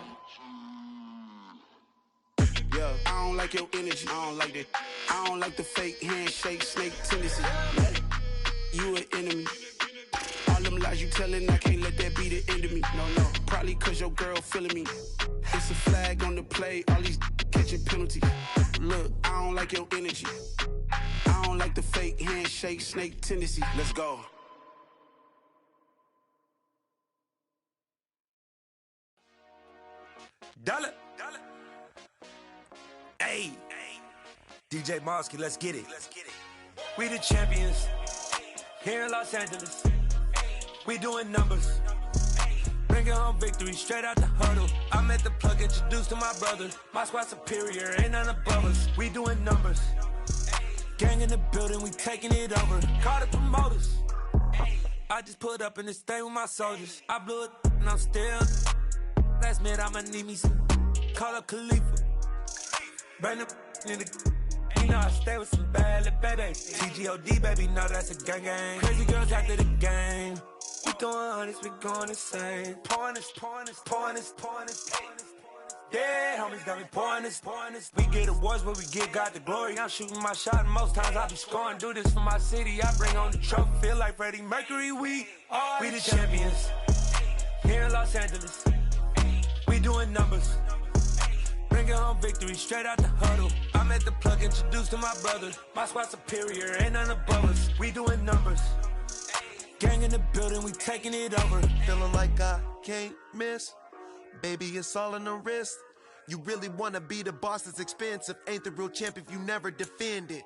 Yeah, I don't like your energy, I don't like that. I don't like the fake handshake, snake tendency. You an enemy. All them lies you telling, I can't let that be the end of me. No, probably cause your girl feeling me. It's a flag on the play, all these catching penalties. Look, I don't like your energy. I don't like the fake handshake, snake tendency. Let's go. Dollar. Hey, DJ Mosky, let's get it. We the champions here in Los Angeles. We doing numbers, bringing home victory straight out the huddle. I'm at the plug, introduced to my brothers. My squad superior, ain't none above us. We doing numbers, gang in the building, we taking it over. Call the promoters. I just put up in this thing with my soldiers. I blew it and I'm still. Last minute I'ma need me some. Call up Khalifa. Burn the in the. You know I stay with some bad little baby. TGOD baby, know that's a gang gang. Crazy girls after the game. We throwing hundreds, we going insane. Pouring this. Yeah, homies got me pouring this. We get awards, but we get God the glory. I'm shooting my shot, and most times I be scoring. Do this for my city, I bring on the trophy. Feel like Freddie Mercury, we the champions here in Los Angeles. We doing numbers, bringing home victory straight out the huddle. I'm at the plug, introduced to my brothers. My squad superior, ain't none above us. We doing numbers, gang in the building, we taking it over. Feeling like I can't miss. Baby, it's all in the wrist. You really wanna be the boss, it's expensive. Ain't the real champ if you never defend it.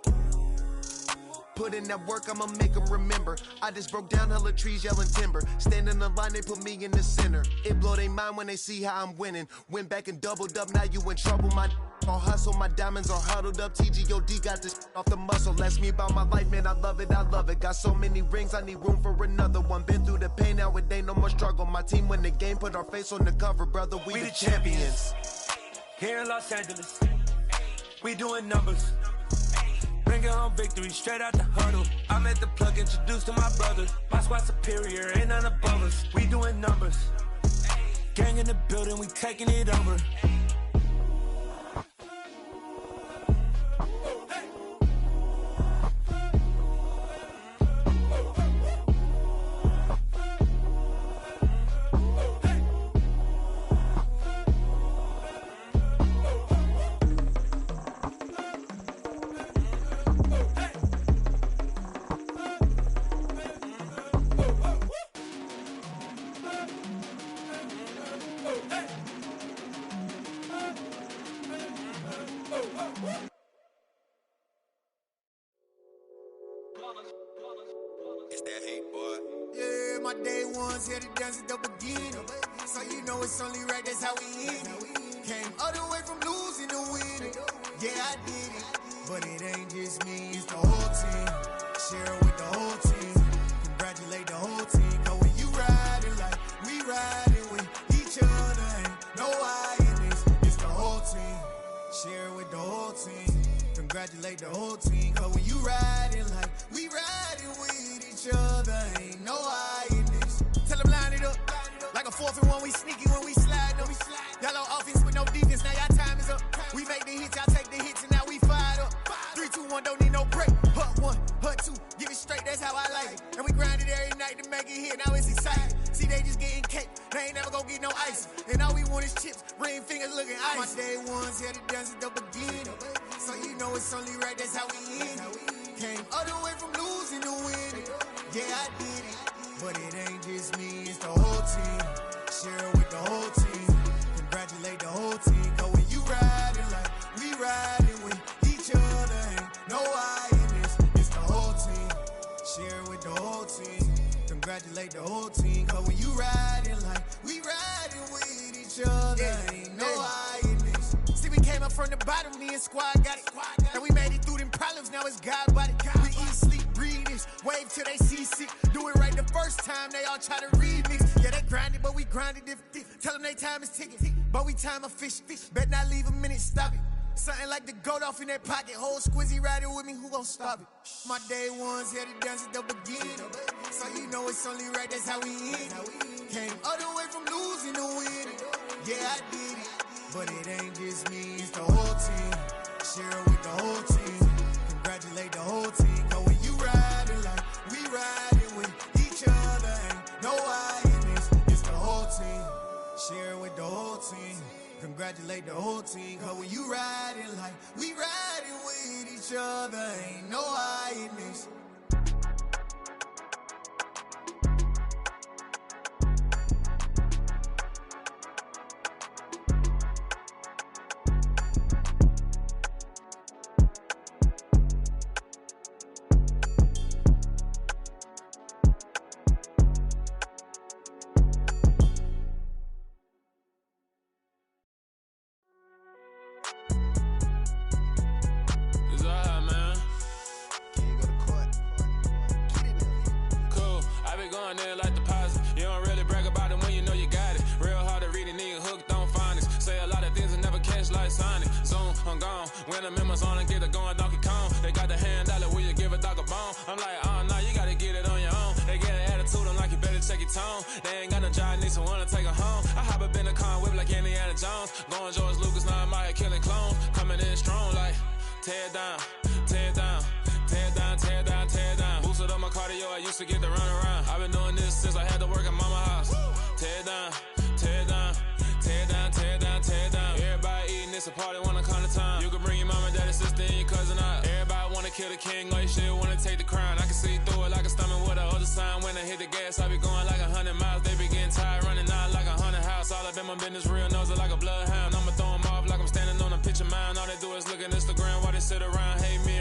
Put in that work, I'ma make them remember. I just broke down hella trees, yelling timber. Stand in the line, they put me in the center. It blow they mind when they see how I'm winning. Went back and doubled up, now you in trouble. My all hustle, my diamonds are huddled up. TGOD got this off the muscle. Ask me about my life, man, I love it. Got so many rings, I need room for another one. Been through the pain, now it ain't no more struggle. My team win the game, put our face on the cover, brother. We the champions here in Los Angeles. We doing numbers, bringing home victory straight out the huddle. I'm at the plug, introduced to my brothers. My squad superior, ain't none above us. We doing numbers, gang in the building, we taking it over. It's that hate, boy. Yeah, my day ones here to dance at the beginning. So you know it's only right, that's how we end it. Came all the way from losing to winning. Yeah, I did it. But it ain't just me, it's the whole team. Share it with the whole team. Congratulate the whole team. Cause when you riding like we riding with each other, ain't no I in this. congratulate the whole team. Cause when you riding like we riding with each other, ain't no hiding this. Tell them line it up. Like a 4th and 1, we sneaky when we slide them. Y'all on offense with no defense, now y'all time is up. We make the hits, y'all take the hits, and now we fired up. 3, 2, 1, don't need no break. Hut 1, hut 2, give it straight, that's how I like it. And we grind it every night to make it hit, now it's exciting. See, they just getting cake, they ain't never gonna get no ice. And all we want is chips, ring fingers looking ice. My day ones had it done since the beginning. So you know it's only right, that's how we end it. Came all the way from losing to winning. Yeah, I did it. But it ain't just me, it's the whole team. Share it with the whole team. Congratulate the whole team. Cause when you riding like we riding with each other, ain't no hiding this. It's the whole team. Share it with the whole team. Congratulate the whole team. Cause when you riding like we riding with each other, ain't no hiding this. See, we came up from the bottom, me and squad got it. And we made it through them problems, now it's God body. We eat, sleep, breathe this. Wave till they see sick. Do it right the first time, they all try to remix. Yeah, they grinded, but we grinded different. Tell them they time is ticking, but we time a fish. Bet not leave a minute, stop it. Something like the goat off in that pocket. Whole squizzy riding with me, who gon' stop it? My day ones had it done since the beginning. So you know it's only right, that's how we end it. Came all the way from losing to winning. Yeah, I did it. But it ain't just me, it's the whole team. Share it with the whole team. Congratulate the whole team. Cause when you riding like we riding with each other, ain't no hiding this. It's the whole team. Share it with the whole team. Congratulate the whole team. Cause when you riding like we riding with each other, ain't no hiding this. When the members on and get it going Donkey Kong, they got the hand dollar, will you give a dog a bone? I'm like, oh no, you gotta get it on your own. They get an attitude, I'm like, you better check your tone. They ain't got no job, need someone to take her home. I hop up in the car, whip like Indiana Jones. Going George Lucas, now I'm out here killing clones. Coming in strong like, tear down, tear down, tear down, tear down, tear down. Boosted up my cardio, I used to get to run around. I've been doing this since I had to work at mama house. Tear down, tear down, tear down, tear down, tear down. Everybody eating, it's a party, wanna come to time. You can bring your mama, daddy, sister, and your cousin out. Everybody wanna kill the king, or you shit wanna take the crown. I can see through it like a stomach with a other sign. When I hit the gas, I be going like 100 miles. They be getting tired, running out like 100 house. All up in my business, real nose it like a bloodhound. I'ma throw them off like I'm standing on a picture mound. All they do is look at Instagram while they sit around, hate me.